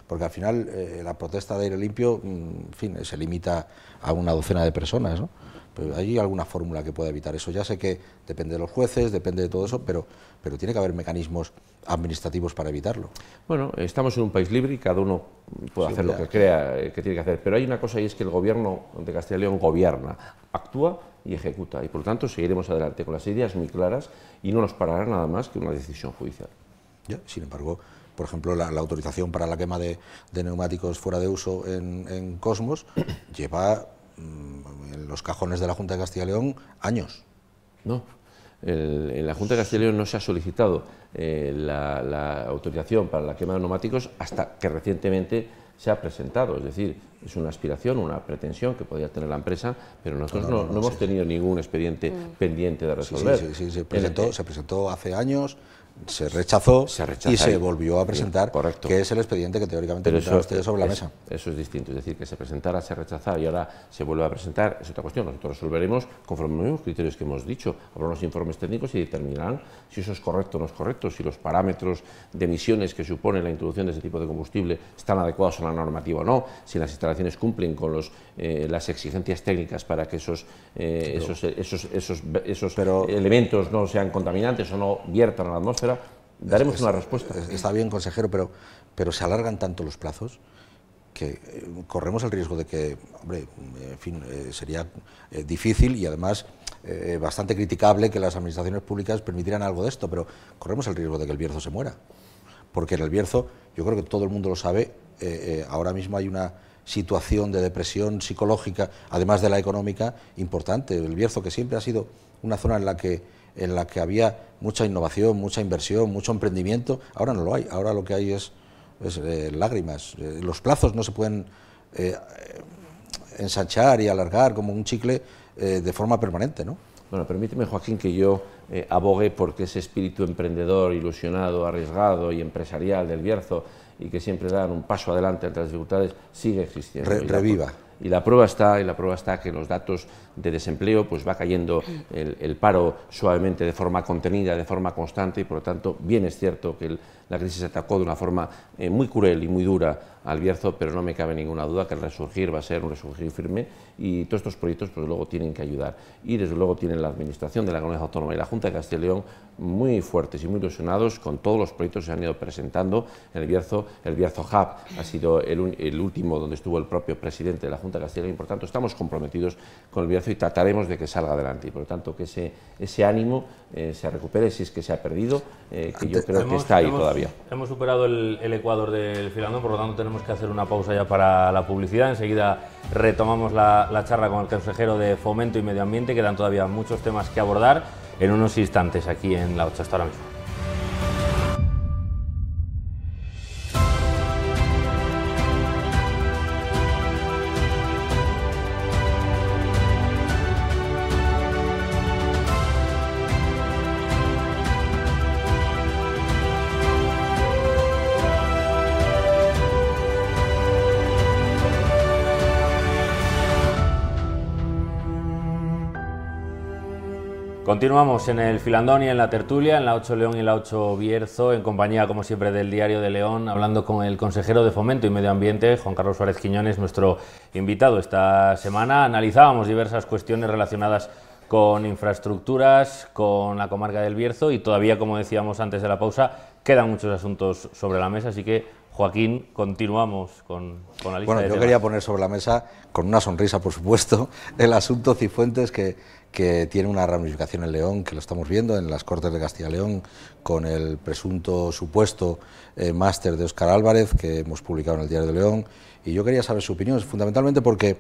[SPEAKER 3] porque al final la protesta de Aire Limpio, en fin, se limita a una docena de personas, ¿no? Pero hay alguna fórmula que pueda evitar eso. Ya sé que depende de los jueces, depende de todo eso, pero tiene que haber mecanismos administrativos para evitarlo.
[SPEAKER 2] Bueno, estamos en un país libre y cada uno puede hacer lo que crea que tiene que hacer, pero hay una cosa, y es que el gobierno de Castilla y León gobierna, actúa y ejecuta, y por lo tanto seguiremos adelante con las ideas muy claras y no nos parará nada más que una decisión judicial.
[SPEAKER 3] Ya, sin embargo, por ejemplo, la autorización para la quema de neumáticos fuera de uso en Cosmos lleva en los cajones de la Junta de Castilla y León años.
[SPEAKER 2] No, en la Junta de Castilla y León no se ha solicitado la autorización para la quema de neumáticos hasta que recientemente se ha presentado. Es decir, es una aspiración, una pretensión que podría tener la empresa, pero nosotros no hemos tenido ningún expediente pendiente de resolver.
[SPEAKER 3] Sí, se presentó hace años, se rechazó y se volvió a presentar, que es el expediente que teóricamente tendrán ustedes sobre la mesa.
[SPEAKER 2] Eso es distinto, es decir, que se presentara, se rechazara y ahora se vuelve a presentar, es otra cuestión. Nosotros resolveremos conforme a los mismos criterios que hemos dicho, habrá unos informes técnicos y determinarán si eso es correcto o no es correcto, si los parámetros de emisiones que supone la introducción de ese tipo de combustible están adecuados a la normativa o no, si las instalaciones cumplen con las exigencias técnicas para que esos elementos no sean contaminantes o no viertan a la atmósfera. Daremos una respuesta.
[SPEAKER 3] Está bien, consejero, pero se alargan tanto los plazos que corremos el riesgo de que, hombre, en fin, sería difícil y además bastante criticable que las administraciones públicas permitieran algo de esto, pero corremos el riesgo de que el Bierzo se muera. Porque en el Bierzo, yo creo que todo el mundo lo sabe, ahora mismo hay una situación de depresión psicológica, además de la económica, importante. El Bierzo, que siempre ha sido una zona en la que en la que había mucha innovación, mucha inversión, mucho emprendimiento, ahora no lo hay, ahora lo que hay es lágrimas. Los plazos no se pueden ensanchar y alargar como un chicle de forma permanente, ¿no?
[SPEAKER 2] Bueno, permíteme, Joaquín, que yo abogue porque ese espíritu emprendedor, ilusionado, arriesgado y empresarial del Bierzo, y que siempre dan un paso adelante ante las dificultades, sigue existiendo.
[SPEAKER 3] Reviva.
[SPEAKER 2] Y la prueba está que los datos de desempleo pues va cayendo el paro suavemente, de forma contenida, de forma constante, y por lo tanto bien es cierto que la crisis atacó de una forma muy cruel y muy dura al Bierzo, pero no me cabe ninguna duda que el resurgir va a ser un resurgir firme, y todos estos proyectos pues luego tienen que ayudar, y desde luego tienen la Administración de la Comunidad Autónoma y la Junta de Castilla y León muy fuertes y muy ilusionados con todos los proyectos que se han ido presentando en el Bierzo. El Bierzo Hub ha sido el último donde estuvo el propio presidente de la Junta de Castilla y León, y por tanto estamos comprometidos con el Bierzo y trataremos de que salga adelante, y por lo tanto que ese ánimo se recupere, si es que se ha perdido, que yo creo que está ahí todavía.
[SPEAKER 1] Hemos superado el ecuador del Filandón, por lo tanto tenemos que hacer una pausa ya para la publicidad. Enseguida retomamos la charla con el consejero de Fomento y Medio Ambiente. Quedan todavía muchos temas que abordar en unos instantes aquí en La 8. Hasta ahora mismo. Continuamos en el Filandón y en la tertulia, en la 8 León y en la 8 Bierzo, en compañía, como siempre, del Diario de León, hablando con el consejero de Fomento y Medio Ambiente, Juan Carlos Suárez Quiñones, nuestro invitado esta semana. Analizábamos diversas cuestiones relacionadas con infraestructuras, con la comarca del Bierzo, y todavía, como decíamos antes de la pausa, quedan muchos asuntos sobre la mesa, así que, Joaquín, continuamos con la lista de
[SPEAKER 3] temas.
[SPEAKER 1] Yo
[SPEAKER 3] quería poner sobre la mesa, con una sonrisa, por supuesto, el asunto Cifuentes, que tiene una ramificación en León, que lo estamos viendo en las Cortes de Castilla y León, con el presunto supuesto máster de Óscar Álvarez, que hemos publicado en el Diario de León, y yo quería saber su opinión, fundamentalmente porque,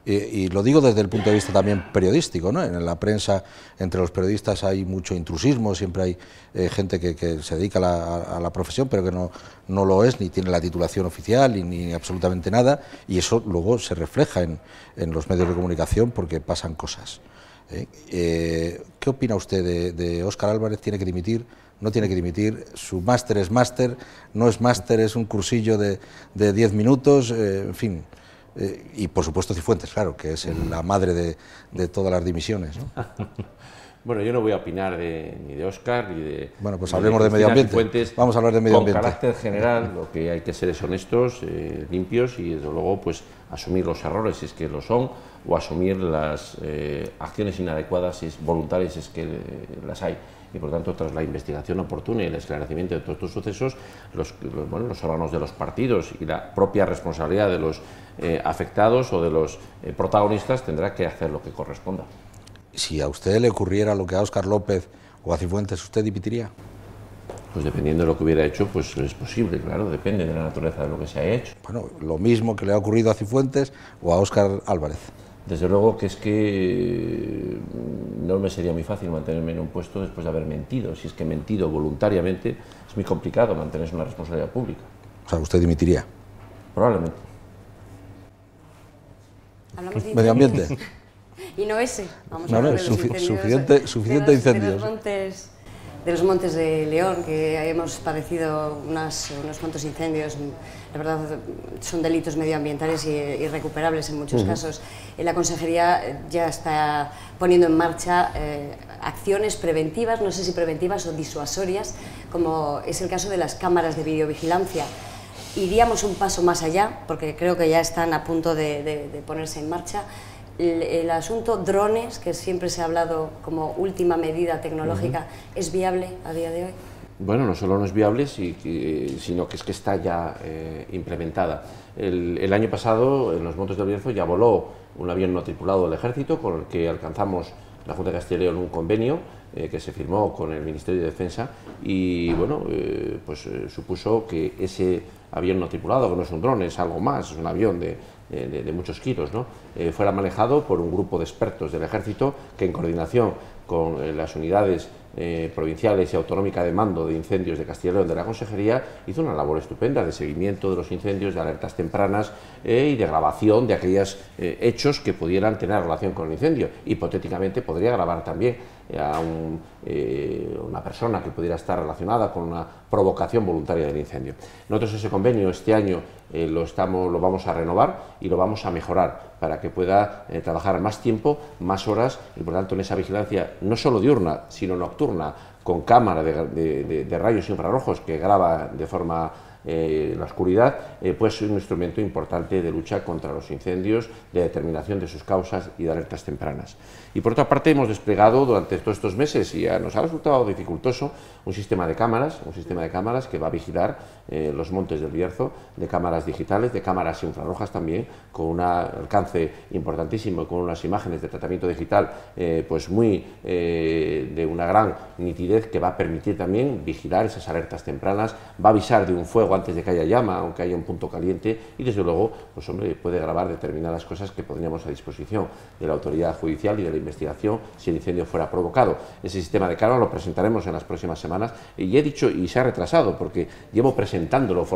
[SPEAKER 3] y lo digo desde el punto de vista también periodístico, ¿no? En la prensa, entre los periodistas hay mucho intrusismo, siempre hay gente que se dedica a la profesión, pero que no lo es, ni tiene la titulación oficial, ni absolutamente nada, y eso luego se refleja en los medios de comunicación porque pasan cosas. ¿Qué opina usted de Óscar Álvarez? ¿Tiene que dimitir? ¿No tiene que dimitir? ¿Su máster es máster? ¿No es máster? ¿Es un cursillo de 10 minutos? En fin. Y por supuesto Cifuentes, claro, que es la madre de todas las dimisiones, ¿no?
[SPEAKER 2] Bueno, yo no voy a opinar ni de Óscar ni de...
[SPEAKER 3] Bueno, pues hablemos de medio ambiente.
[SPEAKER 2] Cifuentes.
[SPEAKER 3] Vamos a hablar de medio ambiente.
[SPEAKER 2] Con carácter general, lo que hay que ser es honestos, limpios, y desde luego pues asumir los errores si es que lo son, o asumir las acciones inadecuadas, si es voluntarias, si es que las hay. Y por tanto, tras la investigación oportuna y el esclarecimiento de todos estos sucesos, los órganos de los partidos y la propia responsabilidad de los afectados o de los protagonistas tendrá que hacer lo que corresponda.
[SPEAKER 3] Si a usted le ocurriera lo que a Óscar López o a Cifuentes, ¿usted dimitiría?
[SPEAKER 2] Pues dependiendo de lo que hubiera hecho, pues es posible, claro, depende de la naturaleza de lo que se haya hecho.
[SPEAKER 3] Bueno, lo mismo que le ha ocurrido a Cifuentes o a Óscar Álvarez.
[SPEAKER 2] Desde luego que es que no me sería muy fácil mantenerme en un puesto después de haber mentido. Si es que he mentido voluntariamente, es muy complicado mantenerse en una responsabilidad pública.
[SPEAKER 3] O sea, ¿usted dimitiría?
[SPEAKER 2] Probablemente.
[SPEAKER 4] ¿Hablamos de
[SPEAKER 3] medio ambiente?
[SPEAKER 4] Y no ese. Vamos
[SPEAKER 3] no,
[SPEAKER 4] a hablar
[SPEAKER 3] no,
[SPEAKER 4] de los
[SPEAKER 3] suficiente incendios.
[SPEAKER 4] De los montes de León, que hemos padecido unos cuantos incendios. La verdad, son delitos medioambientales irrecuperables en muchos casos. La Consejería ya está poniendo en marcha acciones preventivas, no sé si preventivas o disuasorias, como es el caso de las cámaras de videovigilancia. Iríamos un paso más allá, porque creo que ya están a punto de ponerse en marcha. El asunto drones, que siempre se ha hablado como última medida tecnológica, ¿es viable a día de hoy?
[SPEAKER 2] Bueno, no solo no es viable, sino que es que está ya implementada. El año pasado, en los Montes del Bierzo, ya voló un avión no tripulado del Ejército, con el que alcanzamos la Junta de Castilla y León un convenio que se firmó con el Ministerio de Defensa, y bueno, supuso que ese avión no tripulado, que no es un dron, es algo más, es un avión de muchos kilos, ¿no? Fuera manejado por un grupo de expertos del Ejército que, en coordinación con las unidades provinciales y autonómica de mando de incendios de Castilla y León de la Consejería, hizo una labor estupenda de seguimiento de los incendios, de alertas tempranas y de grabación de aquellos hechos que pudieran tener relación con el incendio. Hipotéticamente podría grabar también a una persona que pudiera estar relacionada con una provocación voluntaria del incendio. Nosotros ese convenio este año lo vamos a renovar y lo vamos a mejorar para que pueda trabajar más tiempo, más horas y por tanto en esa vigilancia no solo diurna sino nocturna con cámara de rayos infrarrojos que graba de forma la oscuridad, pues es un instrumento importante de lucha contra los incendios, de determinación de sus causas y de alertas tempranas. Y por otra parte hemos desplegado durante todos estos meses, y nos ha resultado dificultoso, un sistema de cámaras que va a vigilar los montes del Bierzo, de cámaras digitales, de cámaras infrarrojas también, con un alcance importantísimo, con unas imágenes de tratamiento digital pues muy de una gran nitidez que va a permitir también vigilar esas alertas tempranas, va a avisar de un fuego antes de que haya llama, aunque haya un punto caliente, y desde luego, pues hombre, puede grabar determinadas cosas que pondríamos a disposición de la autoridad judicial y de la investigación si el incendio fuera provocado. Ese sistema de cámara lo presentaremos en las próximas semanas, y he dicho, y se ha retrasado, porque llevo presentándolo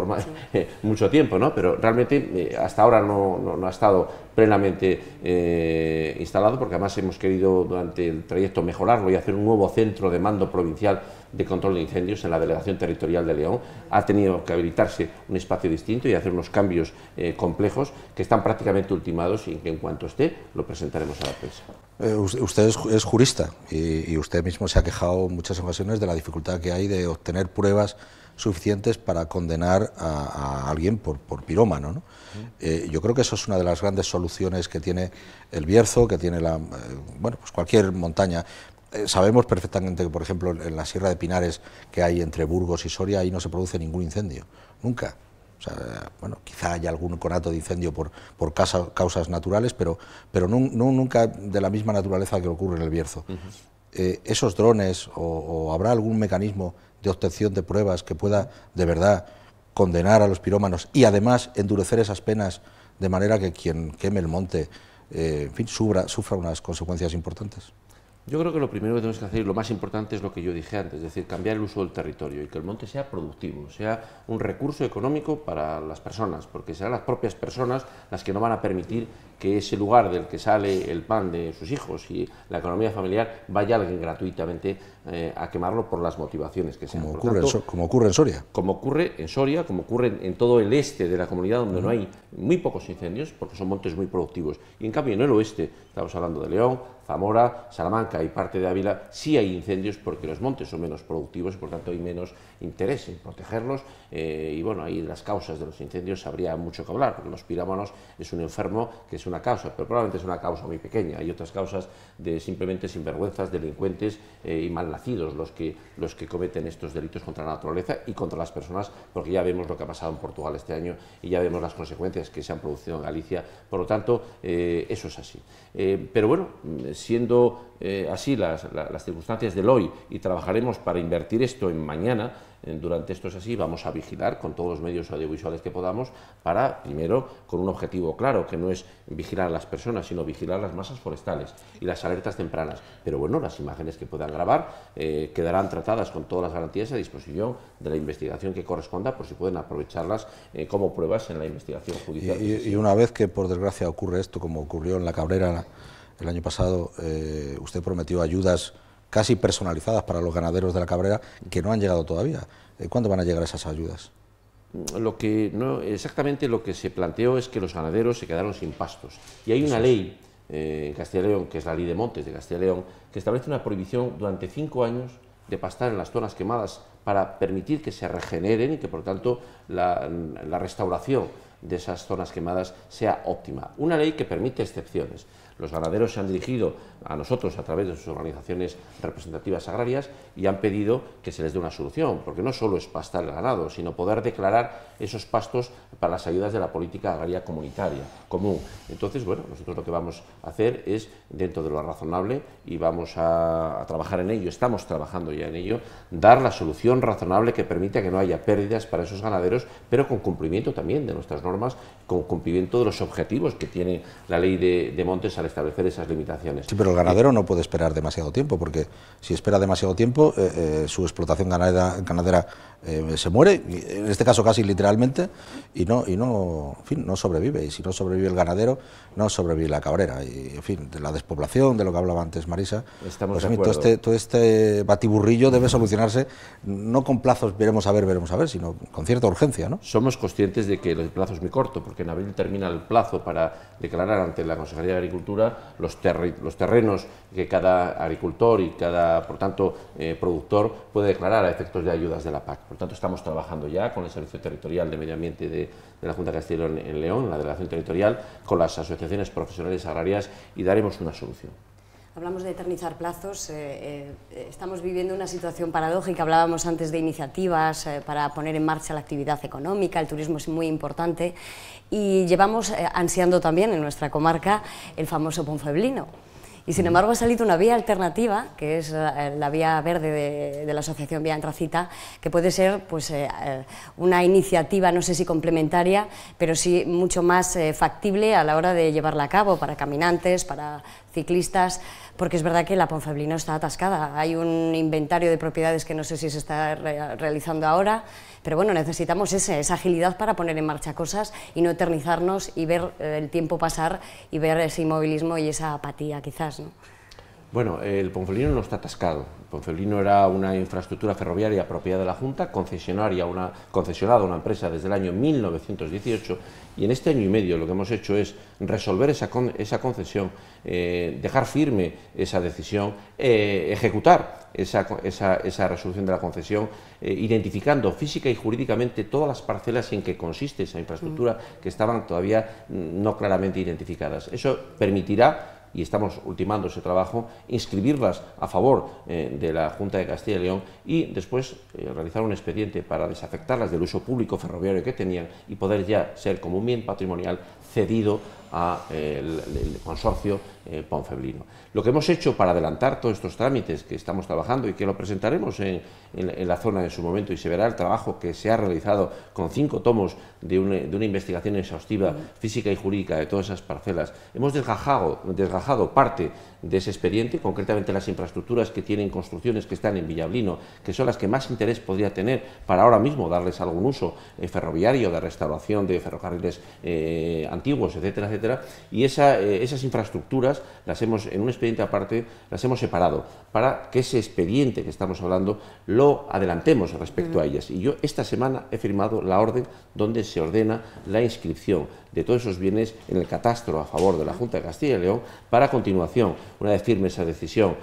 [SPEAKER 2] mucho tiempo, ¿no? Pero realmente hasta ahora no ha estado plenamente instalado, porque además hemos querido durante el trayecto mejorarlo y hacer un nuevo centro de mando provincial de control de incendios en la Delegación Territorial de León. Ha tenido que habilitarse un espacio distinto y hacer unos cambios complejos que están prácticamente ultimados y que en cuanto esté lo presentaremos a la prensa.
[SPEAKER 3] Usted es jurista y usted mismo se ha quejado en muchas ocasiones de la dificultad que hay de obtener pruebas suficientes para condenar a alguien por pirómano, ¿no? Yo creo que eso es una de las grandes soluciones que tiene el Bierzo, que tiene pues cualquier montaña. Sabemos perfectamente que, por ejemplo, en la Sierra de Pinares, que hay entre Burgos y Soria, ahí no se produce ningún incendio, nunca. O sea, bueno, quizá haya algún conato de incendio por causas naturales, pero nunca de la misma naturaleza que ocurre en el Bierzo. ¿Esos drones o habrá algún mecanismo de obtención de pruebas que pueda de verdad condenar a los pirómanos y además endurecer esas penas de manera que quien queme el monte en fin, sufra unas consecuencias importantes?
[SPEAKER 2] Yo creo que lo primero que tenemos que hacer, y lo más importante, es lo que yo dije antes, es decir, cambiar el uso del territorio y que el monte sea productivo, sea un recurso económico para las personas, porque serán las propias personas las que no van a permitir que ese lugar del que sale el pan de sus hijos y la economía familiar vaya alguien gratuitamente a quemarlo por las motivaciones que sean.
[SPEAKER 3] Como ocurre en Soria.
[SPEAKER 2] Como ocurre en Soria, como ocurre en todo el este de la comunidad, donde no hay muy pocos incendios, porque son montes muy productivos. Y en cambio en el oeste, estamos hablando de León, Zamora, Salamanca y parte de Ávila, sí hay incendios porque los montes son menos productivos y por tanto hay menos interés en protegerlos y bueno, ahí las causas de los incendios habría mucho que hablar, porque los pirómanos es un enfermo que es una causa, pero probablemente es una causa muy pequeña. Hay otras causas de simplemente sinvergüenzas, delincuentes y malnacidos los que cometen estos delitos contra la naturaleza y contra las personas, porque ya vemos lo que ha pasado en Portugal este año y ya vemos las consecuencias que se han producido en Galicia. Por lo tanto, eso es así. Pero bueno, siendo así las circunstancias del hoy, y trabajaremos para invertir esto en mañana, durante esto es así, vamos a vigilar con todos los medios audiovisuales que podamos para, primero, con un objetivo claro, que no es vigilar a las personas, sino vigilar las masas forestales y las alertas tempranas. Pero bueno, las imágenes que puedan grabar quedarán tratadas con todas las garantías a disposición de la investigación que corresponda, por si pueden aprovecharlas como pruebas en la investigación judicial.
[SPEAKER 3] Y una vez que, por desgracia, ocurre esto, como ocurrió en La Cabrera el año pasado, usted prometió ayudas casi personalizadas para los ganaderos de La Cabrera, que no han llegado todavía. ¿Cuándo van a llegar esas ayudas?
[SPEAKER 2] Exactamente lo que se planteó es que los ganaderos se quedaron sin pastos. Y hay una ley en Castilla y León, que es la Ley de Montes de Castilla y León, que establece una prohibición durante 5 años de pastar en las zonas quemadas para permitir que se regeneren y que, por tanto, la restauración de esas zonas quemadas sea óptima. Una ley que permite excepciones. Los ganaderos se han dirigido a nosotros a través de sus organizaciones representativas agrarias y han pedido que se les dé una solución, porque no solo es pastar el ganado, sino poder declarar esos pastos para las ayudas de la política agraria comunitaria, común. Entonces, bueno, nosotros lo que vamos a hacer es, dentro de lo razonable, y vamos a trabajar en ello, estamos trabajando ya en ello, dar la solución razonable que permita que no haya pérdidas para esos ganaderos, pero con cumplimiento también de nuestras normas, con cumplimiento de los objetivos que tiene la Ley de Montes al establecer esas limitaciones.
[SPEAKER 3] Sí, pero el ganadero no puede esperar demasiado tiempo, porque si espera demasiado tiempo, su explotación ganadera se muere, en este caso casi literalmente, y en fin, no sobrevive. Y si no sobrevive el ganadero, no sobrevive la cabrera. Y, en fin, de la despoblación, de lo que hablaba antes Marisa,
[SPEAKER 2] Estamos
[SPEAKER 3] pues
[SPEAKER 2] de acuerdo.
[SPEAKER 3] todo este batiburrillo debe solucionarse no con plazos veremos a ver, sino con cierta urgencia, ¿no?
[SPEAKER 2] Somos conscientes de que el plazo es muy corto, porque en abril termina el plazo para declarar ante la Consejería de Agricultura los terrenos que cada agricultor y cada, por tanto, productor puede declarar a efectos de ayudas de la PAC. Por tanto, estamos trabajando ya con el Servicio Territorial de Medio Ambiente de la Junta de Castilla y León en León, la delegación territorial, con las asociaciones profesionales agrarias, y daremos una solución.
[SPEAKER 4] Hablamos de eternizar plazos, estamos viviendo una situación paradójica, hablábamos antes de iniciativas para poner en marcha la actividad económica, el turismo es muy importante, y llevamos ansiando también en nuestra comarca el famoso Ponfeblino. Y sin embargo ha salido una vía alternativa, que es la vía verde de la asociación Vía Antracita, que puede ser pues, una iniciativa, no sé si complementaria, pero sí mucho más factible a la hora de llevarla a cabo para caminantes, para ciclistas, porque es verdad que la Ponfeblino está atascada. Hay un inventario de propiedades que no sé si se está realizando ahora, pero bueno, necesitamos esa agilidad para poner en marcha cosas y no eternizarnos y ver el tiempo pasar y ver ese inmovilismo y esa apatía quizás, ¿no?
[SPEAKER 2] Bueno, el Ponfeblino no está atascado. El Ponfeblino era una infraestructura ferroviaria propiedad de la Junta, concesionada a una empresa desde el año 1918, y en este año y medio lo que hemos hecho es resolver esa concesión, dejar firme esa decisión, ejecutar esa resolución de la concesión, identificando física y jurídicamente todas las parcelas en que consiste esa infraestructura que estaban todavía no claramente identificadas. Eso permitirá, y estamos ultimando ese trabajo, inscribirlas a favor de la Junta de Castilla y León y después realizar un expediente para desafectarlas del uso público ferroviario que tenían y poder ya ser como un bien patrimonial cedido al consorcio Ponfeblino. Lo que hemos hecho para adelantar todos estos trámites que estamos trabajando y que lo presentaremos en la zona en su momento, y se verá el trabajo que se ha realizado con 5 tomos de una investigación exhaustiva física y jurídica de todas esas parcelas, hemos desgajado parte de ese expediente, concretamente las infraestructuras que tienen construcciones que están en Villablino, que son las que más interés podría tener para ahora mismo darles algún uso ferroviario, de restauración de ferrocarriles antiguos, etcétera, etcétera, y esas infraestructuras las hemos, en un expediente aparte, las hemos separado para que ese expediente que estamos hablando lo adelantemos respecto a ellas. Y yo esta semana he firmado la orden donde se ordena la inscripción de todos esos bienes en el catastro a favor de la Junta de Castilla y León, para a continuación, una vez firme esa decisión,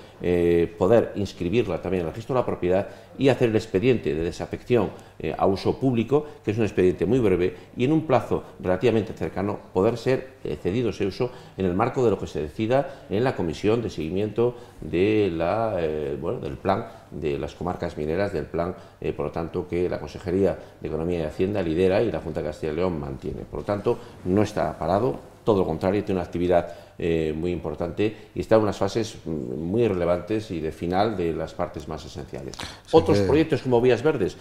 [SPEAKER 2] poder inscribirla también en el registro de la propiedad y hacer el expediente de desafección a uso público, que es un expediente muy breve, y en un plazo relativamente cercano poder ser cedido ese uso en el marco de lo que se decida en la comisión de seguimiento de del plan de las comarcas mineras, del plan, por lo tanto, que la Consejería de Economía y Hacienda lidera y la Junta de Castilla y León mantiene. Por lo tanto, no está parado, todo lo contrario, tiene una actividad muy importante y está en unas fases muy relevantes y de final de las partes más esenciales. Otros proyectos como Vías Verdes,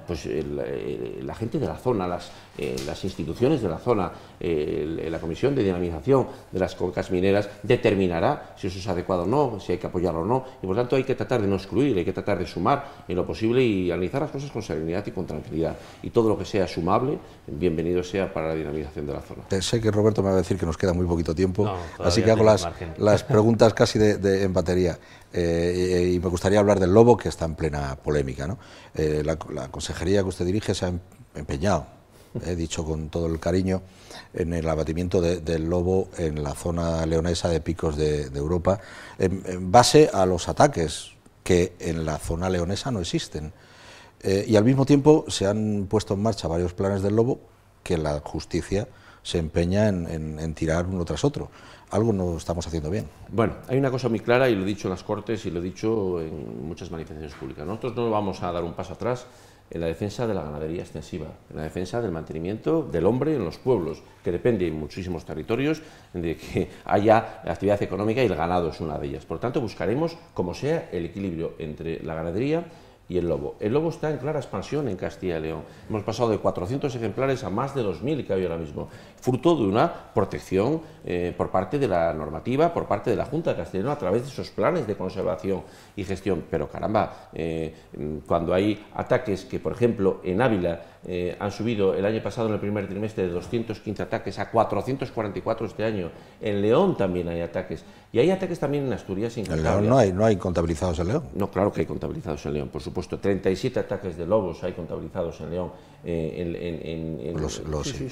[SPEAKER 2] pues la gente de la zona, las instituciones de la zona, la Comisión de Dinamización de las Cuencas Mineras determinará si eso es adecuado o no, si hay que apoyarlo o no, y por tanto hay que tratar de no excluir, hay que tratar de sumar en lo posible y analizar las cosas con serenidad y con tranquilidad, y todo lo que sea sumable, bienvenido sea para la dinamización de la zona.
[SPEAKER 3] Sé que Roberto me va a decir que nos queda muy poquito tiempo, así que hago las preguntas casi en batería. Y me gustaría hablar del lobo, que está en plena polémica, ¿no? La consejería que usted dirige se ha empeñado, dicho con todo el cariño, en el abatimiento del lobo en la zona leonesa de Picos de Europa, en base a los ataques que en la zona leonesa no existen. Y al mismo tiempo se han puesto en marcha varios planes del lobo que la justicia se empeña en tirar uno tras otro. Algo no estamos haciendo bien.
[SPEAKER 2] Bueno, hay una cosa muy clara, y lo he dicho en las Cortes y lo he dicho en muchas manifestaciones públicas. Nosotros no vamos a dar un paso atrás en la defensa de la ganadería extensiva, en la defensa del mantenimiento del hombre en los pueblos, que depende en muchísimos territorios de que haya actividad económica, y el ganado es una de ellas. Por tanto, buscaremos, como sea, el equilibrio entre la ganadería, y el lobo. El lobo está en clara expansión en Castilla y León. Hemos pasado de 400 ejemplares a más de 2.000 que hay ahora mismo, fruto de una protección por parte de la normativa, por parte de la Junta de Castilla y León, a través de esos planes de conservación y gestión. Pero caramba, cuando hay ataques que, por ejemplo, en Ávila han subido el año pasado, en el primer trimestre, de 215 ataques a 444 este año, en León también hay ataques, y hay ataques también en Asturias y en Cantabria.
[SPEAKER 3] En León no hay contabilizados en León.
[SPEAKER 2] No, claro que hay contabilizados en León, por supuesto. 37 ataques de lobos hay contabilizados en León.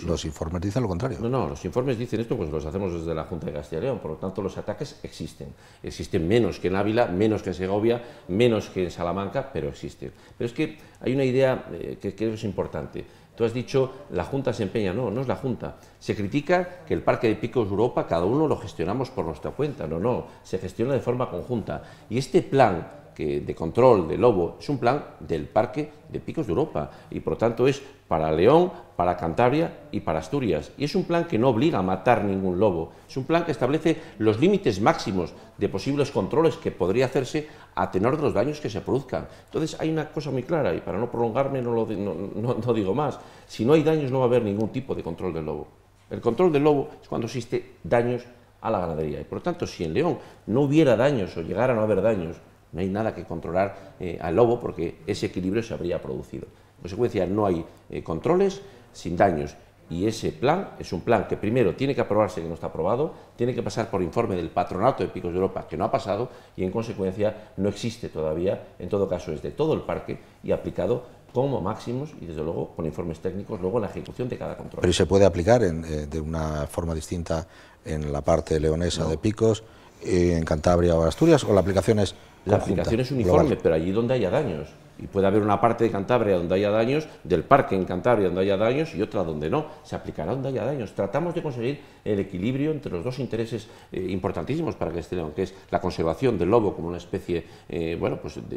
[SPEAKER 3] Los informes dicen lo contrario.
[SPEAKER 2] No, los informes dicen esto, pues los hacemos desde la Junta de Castilla y León. Por lo tanto, los ataques existen. Existen menos que en Ávila, menos que en Segovia, menos que en Salamanca, pero existen. Pero es que hay una idea que creo que es importante. Tú has dicho, la Junta se empeña. No, no es la Junta. Se critica que el Parque de Picos de Europa, cada uno lo gestionamos por nuestra cuenta. No, se gestiona de forma conjunta. Y este plan de control del lobo es un plan del Parque de Picos de Europa, y por lo tanto es para León, para Cantabria y para Asturias. Y es un plan que no obliga a matar ningún lobo. Es un plan que establece los límites máximos de posibles controles que podría hacerse a tenor de los daños que se produzcan. Entonces hay una cosa muy clara, y para no prolongarme no digo más: si no hay daños no va a haber ningún tipo de control del lobo. El control del lobo es cuando existe daños a la ganadería, y por lo tanto, si en León no hubiera daños o llegara a no haber daños, no hay nada que controlar al lobo, porque ese equilibrio se habría producido. En consecuencia, no hay controles sin daños, y ese plan es un plan que primero tiene que aprobarse, que no está aprobado, tiene que pasar por informe del Patronato de Picos de Europa, que no ha pasado, y en consecuencia no existe todavía. En todo caso, es de todo el parque y aplicado como máximos, y desde luego con informes técnicos luego en la ejecución de cada control.
[SPEAKER 3] Pero ¿y se puede aplicar de una forma distinta en la parte leonesa de Picos, en Cantabria o Asturias, o la aplicación es
[SPEAKER 2] La aplicación es uniforme, global, pero allí donde haya daños? Y puede haber una parte de Cantabria donde haya daños, del parque en Cantabria donde haya daños, y otra donde no. Se aplicará donde haya daños. Tratamos de conseguir el equilibrio entre los dos intereses importantísimos para Castilla y León, que es la conservación del lobo como una especie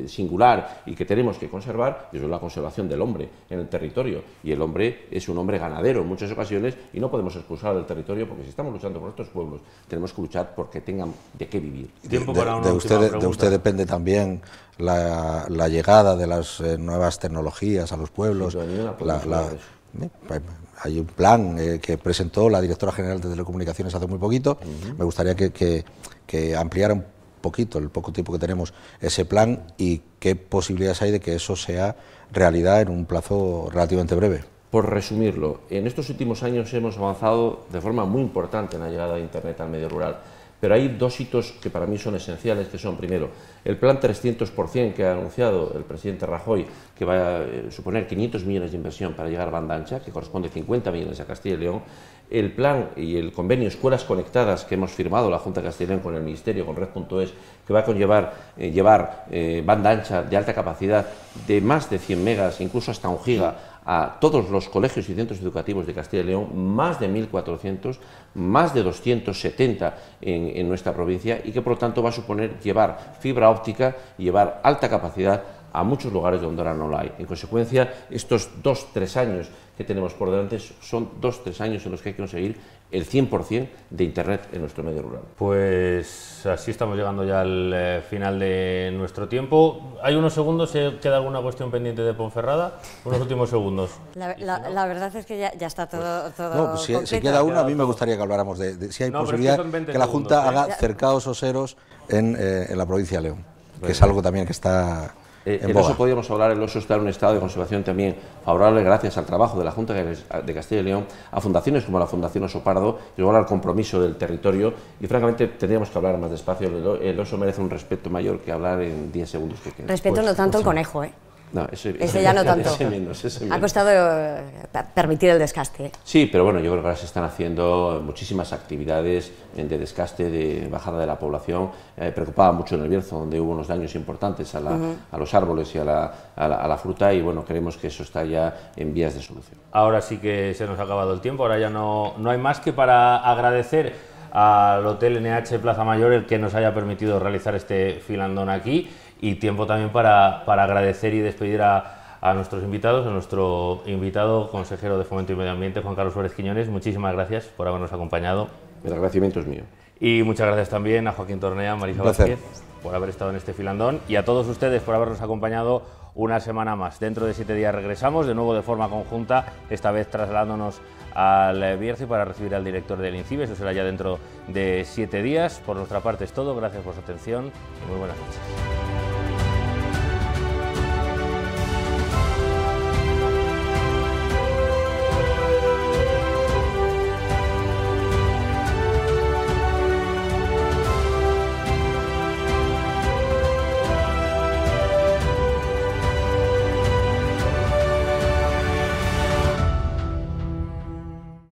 [SPEAKER 2] singular y que tenemos que conservar, y eso es la conservación del hombre en el territorio. Y el hombre es un hombre ganadero en muchas ocasiones, y no podemos expulsar del territorio, porque si estamos luchando por nuestros pueblos, tenemos que luchar porque tengan de qué vivir.
[SPEAKER 3] De usted depende también la llegada de las nuevas tecnologías a los pueblos. Hay un plan que presentó la directora general de Telecomunicaciones hace muy poquito. Me gustaría que ampliara un poquito, el poco tiempo que tenemos, ese plan, y qué posibilidades hay de que eso sea realidad en un plazo relativamente breve.
[SPEAKER 2] Por resumirlo, en estos últimos años hemos avanzado de forma muy importante en la llegada de Internet al medio rural. Pero hay dos hitos que para mí son esenciales, que son, primero, el plan 300% que ha anunciado el presidente Rajoy, que va a suponer 500 millones de inversión para llegar a banda ancha, que corresponde a 50 millones a Castilla y León. El plan y el convenio Escuelas Conectadas que hemos firmado la Junta de Castilla y León con el Ministerio, con Red.es, que va a conllevar llevar banda ancha de alta capacidad de más de 100 megas, incluso hasta 1 giga, a todos los colegios y centros educativos de Castilla y León, más de 1.400, más de 270 en nuestra provincia, y que por lo tanto va a suponer llevar fibra óptica y llevar alta capacidad a muchos lugares donde ahora no la hay. En consecuencia, estos 2-3 años que tenemos por delante son 2-3 años en los que hay que conseguir el 100% de Internet en nuestro medio rural.
[SPEAKER 1] Pues así estamos llegando ya al final de nuestro tiempo. Hay unos segundos, ¿queda alguna cuestión pendiente de Ponferrada? Unos últimos segundos.
[SPEAKER 4] La verdad es que ya está todo
[SPEAKER 3] no, pues si queda una, a mí me gustaría que habláramos de si hay posibilidad que la Junta haga cercados oseros en la provincia de León, que es algo también que está...
[SPEAKER 2] El oso podríamos hablar, el oso está en un estado de conservación también favorable gracias al trabajo de la Junta de Castilla y León, a fundaciones como la Fundación Oso Pardo, y luego al compromiso del territorio, y francamente tendríamos que hablar más despacio. El oso merece un respeto mayor que hablar en 10 segundos que quedan.
[SPEAKER 4] Respeto no tanto el conejo,
[SPEAKER 2] No,
[SPEAKER 4] ese ya no tanto.
[SPEAKER 2] Ese menos.
[SPEAKER 4] Ha costado permitir el descaste.
[SPEAKER 2] Sí, pero bueno, yo creo que ahora se están haciendo muchísimas actividades de descaste, de bajada de la población. Preocupaba mucho en el Bierzo, donde hubo unos daños importantes a los árboles y a la fruta, y bueno, creemos que eso está ya en vías de solución.
[SPEAKER 1] Ahora sí que se nos ha acabado el tiempo, ahora ya no hay más que para agradecer al Hotel NH Plaza Mayor el que nos haya permitido realizar este filandón aquí, y tiempo también para agradecer y despedir a nuestros invitados, a nuestro invitado consejero de Fomento y Medio Ambiente, Juan Carlos Suárez Quiñones. Muchísimas gracias por habernos acompañado.
[SPEAKER 2] El agradecimiento es mío.
[SPEAKER 1] Y muchas gracias también a Joaquín Tornea, Marisa Vázquez. por haber estado en este filandón y a todos ustedes por habernos acompañado una semana más. Dentro de 7 días regresamos, de nuevo de forma conjunta, esta vez trasladándonos al Bierzo para recibir al director del INCIBE. Eso será ya dentro de 7 días. Por nuestra parte es todo, gracias por su atención y muy buenas noches.